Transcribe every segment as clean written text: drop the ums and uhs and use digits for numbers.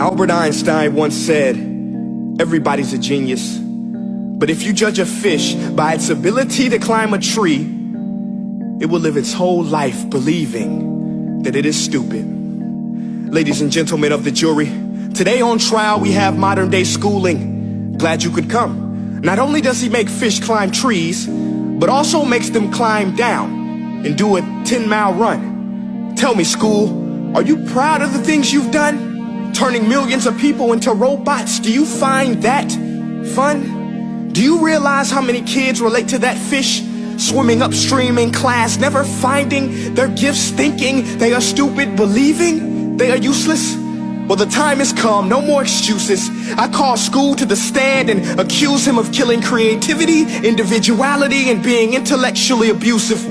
Albert Einstein once said, everybody's a genius, but if you judge a fish by its ability to climb a tree, it will live its whole life believing that it is stupid. Ladies and gentlemen of the jury, today on trial we have modern day schooling. Glad you could come. Not only does he make fish climb trees, but also makes them climb down and do a 10-mile run. Tell me, school, are you proud of the things you've done? Turning millions of people into robots, do you find that fun? Do you realize how many kids relate to that fish? Swimming upstream in class, never finding their gifts, thinking they are stupid, believing they are useless? Well, the time has come, no more excuses. I call school to the stand and accuse him of killing creativity, individuality, and being intellectually abusive.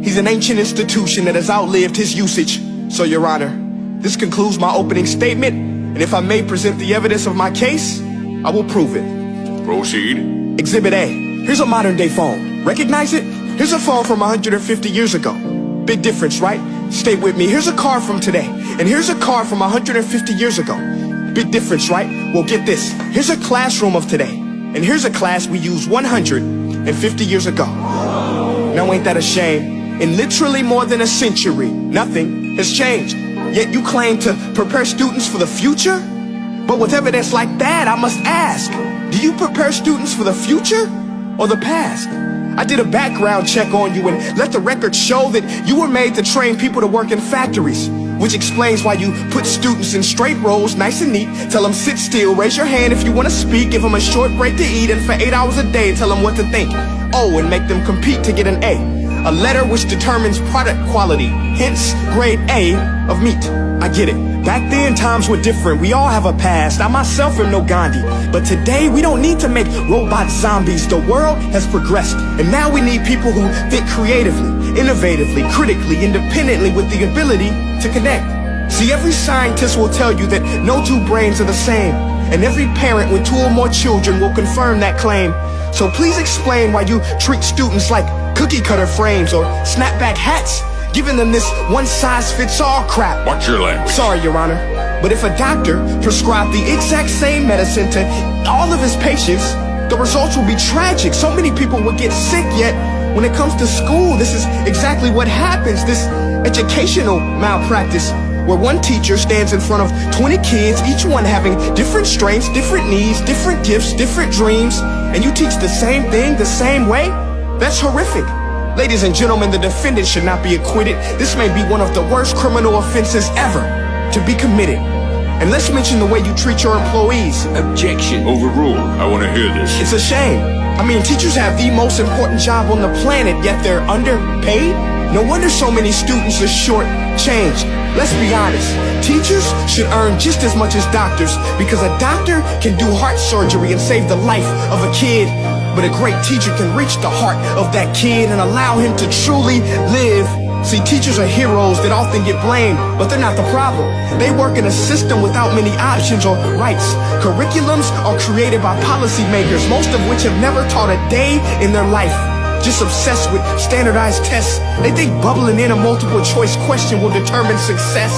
He's an ancient institution that has outlived his usage. So, Your Honor, this concludes my opening statement, and if I may present the evidence of my case, I will prove it. Proceed. Exhibit A. Here's a modern day phone. Recognize it? Here's a phone from 150 years ago. Big difference, right? Stay with me. Here's a car from today, and here's a car from 150 years ago. Big difference, right? Well, get this. Here's a classroom of today, and here's a class we used 150 years ago. Now ain't that a shame? In literally more than a century, nothing has changed. Yet you claim to prepare students for the future? But with evidence like that, I must ask, do you prepare students for the future or the past? I did a background check on you and let the record show that you were made to train people to work in factories, which explains why you put students in straight rows, nice and neat, tell them sit still, raise your hand if you want to speak, give them a short break to eat, and for 8 hours a day tell them what to think. Oh, and make them compete to get an A. A letter which determines product quality, hence grade A of meat. I get it. Back then, times were different. We all have a past. I myself am no Gandhi. But today, we don't need to make robot zombies. The world has progressed. And now we need people who think creatively, innovatively, critically, independently, with the ability to connect. See, every scientist will tell you that no two brains are the same. And every parent with 2 or more children will confirm that claim. So please explain why you treat students like cookie cutter frames or snapback hats, giving them this one-size-fits-all crap. Watch your language. Sorry, Your Honor, but if a doctor prescribed the exact same medicine to all of his patients, the results will be tragic. So many people will get sick, yet when it comes to school, this is exactly what happens. This educational malpractice, where one teacher stands in front of 20 kids, each one having different strengths, different needs, different gifts, different dreams, and you teach the same thing the same way? That's horrific. Ladies and gentlemen, the defendant should not be acquitted. This may be one of the worst criminal offenses ever to be committed. And let's mention the way you treat your employees. Objection. Overruled. I want to hear this. It's a shame. I mean, teachers have the most important job on the planet, yet they're underpaid? No wonder so many students are short-changed. Let's be honest, teachers should earn just as much as doctors, because a doctor can do heart surgery and save the life of a kid, but a great teacher can reach the heart of that kid and allow him to truly live. See, teachers are heroes that often get blamed, but they're not the problem. They work in a system without many options or rights. Curriculums are created by policymakers, most of which have never taught a day in their life. Just obsessed with standardized tests. They think bubbling in a multiple choice question will determine success.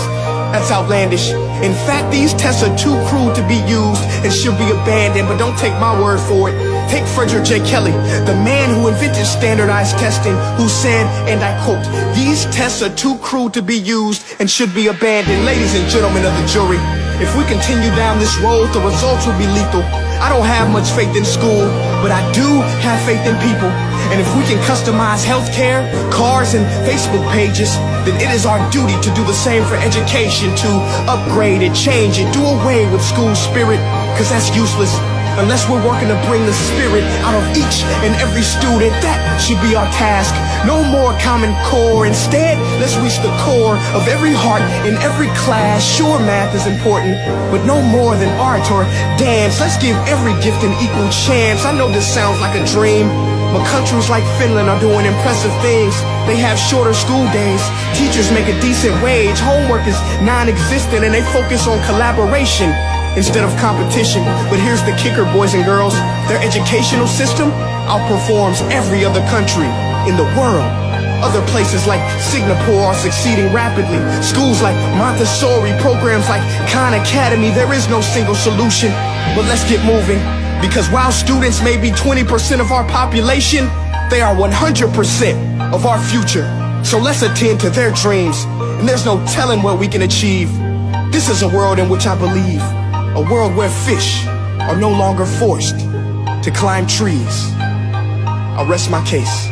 That's outlandish. In fact, these tests are too crude to be used and should be abandoned, but don't take my word for it. Take Frederick J. Kelly, the man who invented standardized testing, who said, and I quote, "These tests are too crude to be used and should be abandoned." Ladies and gentlemen of the jury, if we continue down this road, the results will be lethal. I don't have much faith in school, but I do have faith in people. And if we can customize healthcare, cars, and Facebook pages, then it is our duty to do the same for education, to upgrade it, change it, do away with school spirit, because that's useless. Unless we're working to bring the spirit out of each and every student, that should be our task. No more Common Core. Instead, let's reach the core of every heart in every class. Sure, math is important, but no more than art or dance. Let's give every gift an equal chance. I know this sounds like a dream, but countries like Finland are doing impressive things. They have shorter school days. Teachers make a decent wage. Homework is non-existent, and they focus on collaboration instead of competition. But here's the kicker, boys and girls. Their educational system outperforms every other country in the world. Other places like Singapore are succeeding rapidly. Schools like Montessori, programs like Khan Academy, there is no single solution. But let's get moving, because while students may be 20% of our population, they are 100% of our future. So let's attend to their dreams, and there's no telling what we can achieve. This is a world in which I believe, a world where fish are no longer forced to climb trees. I'll rest my case.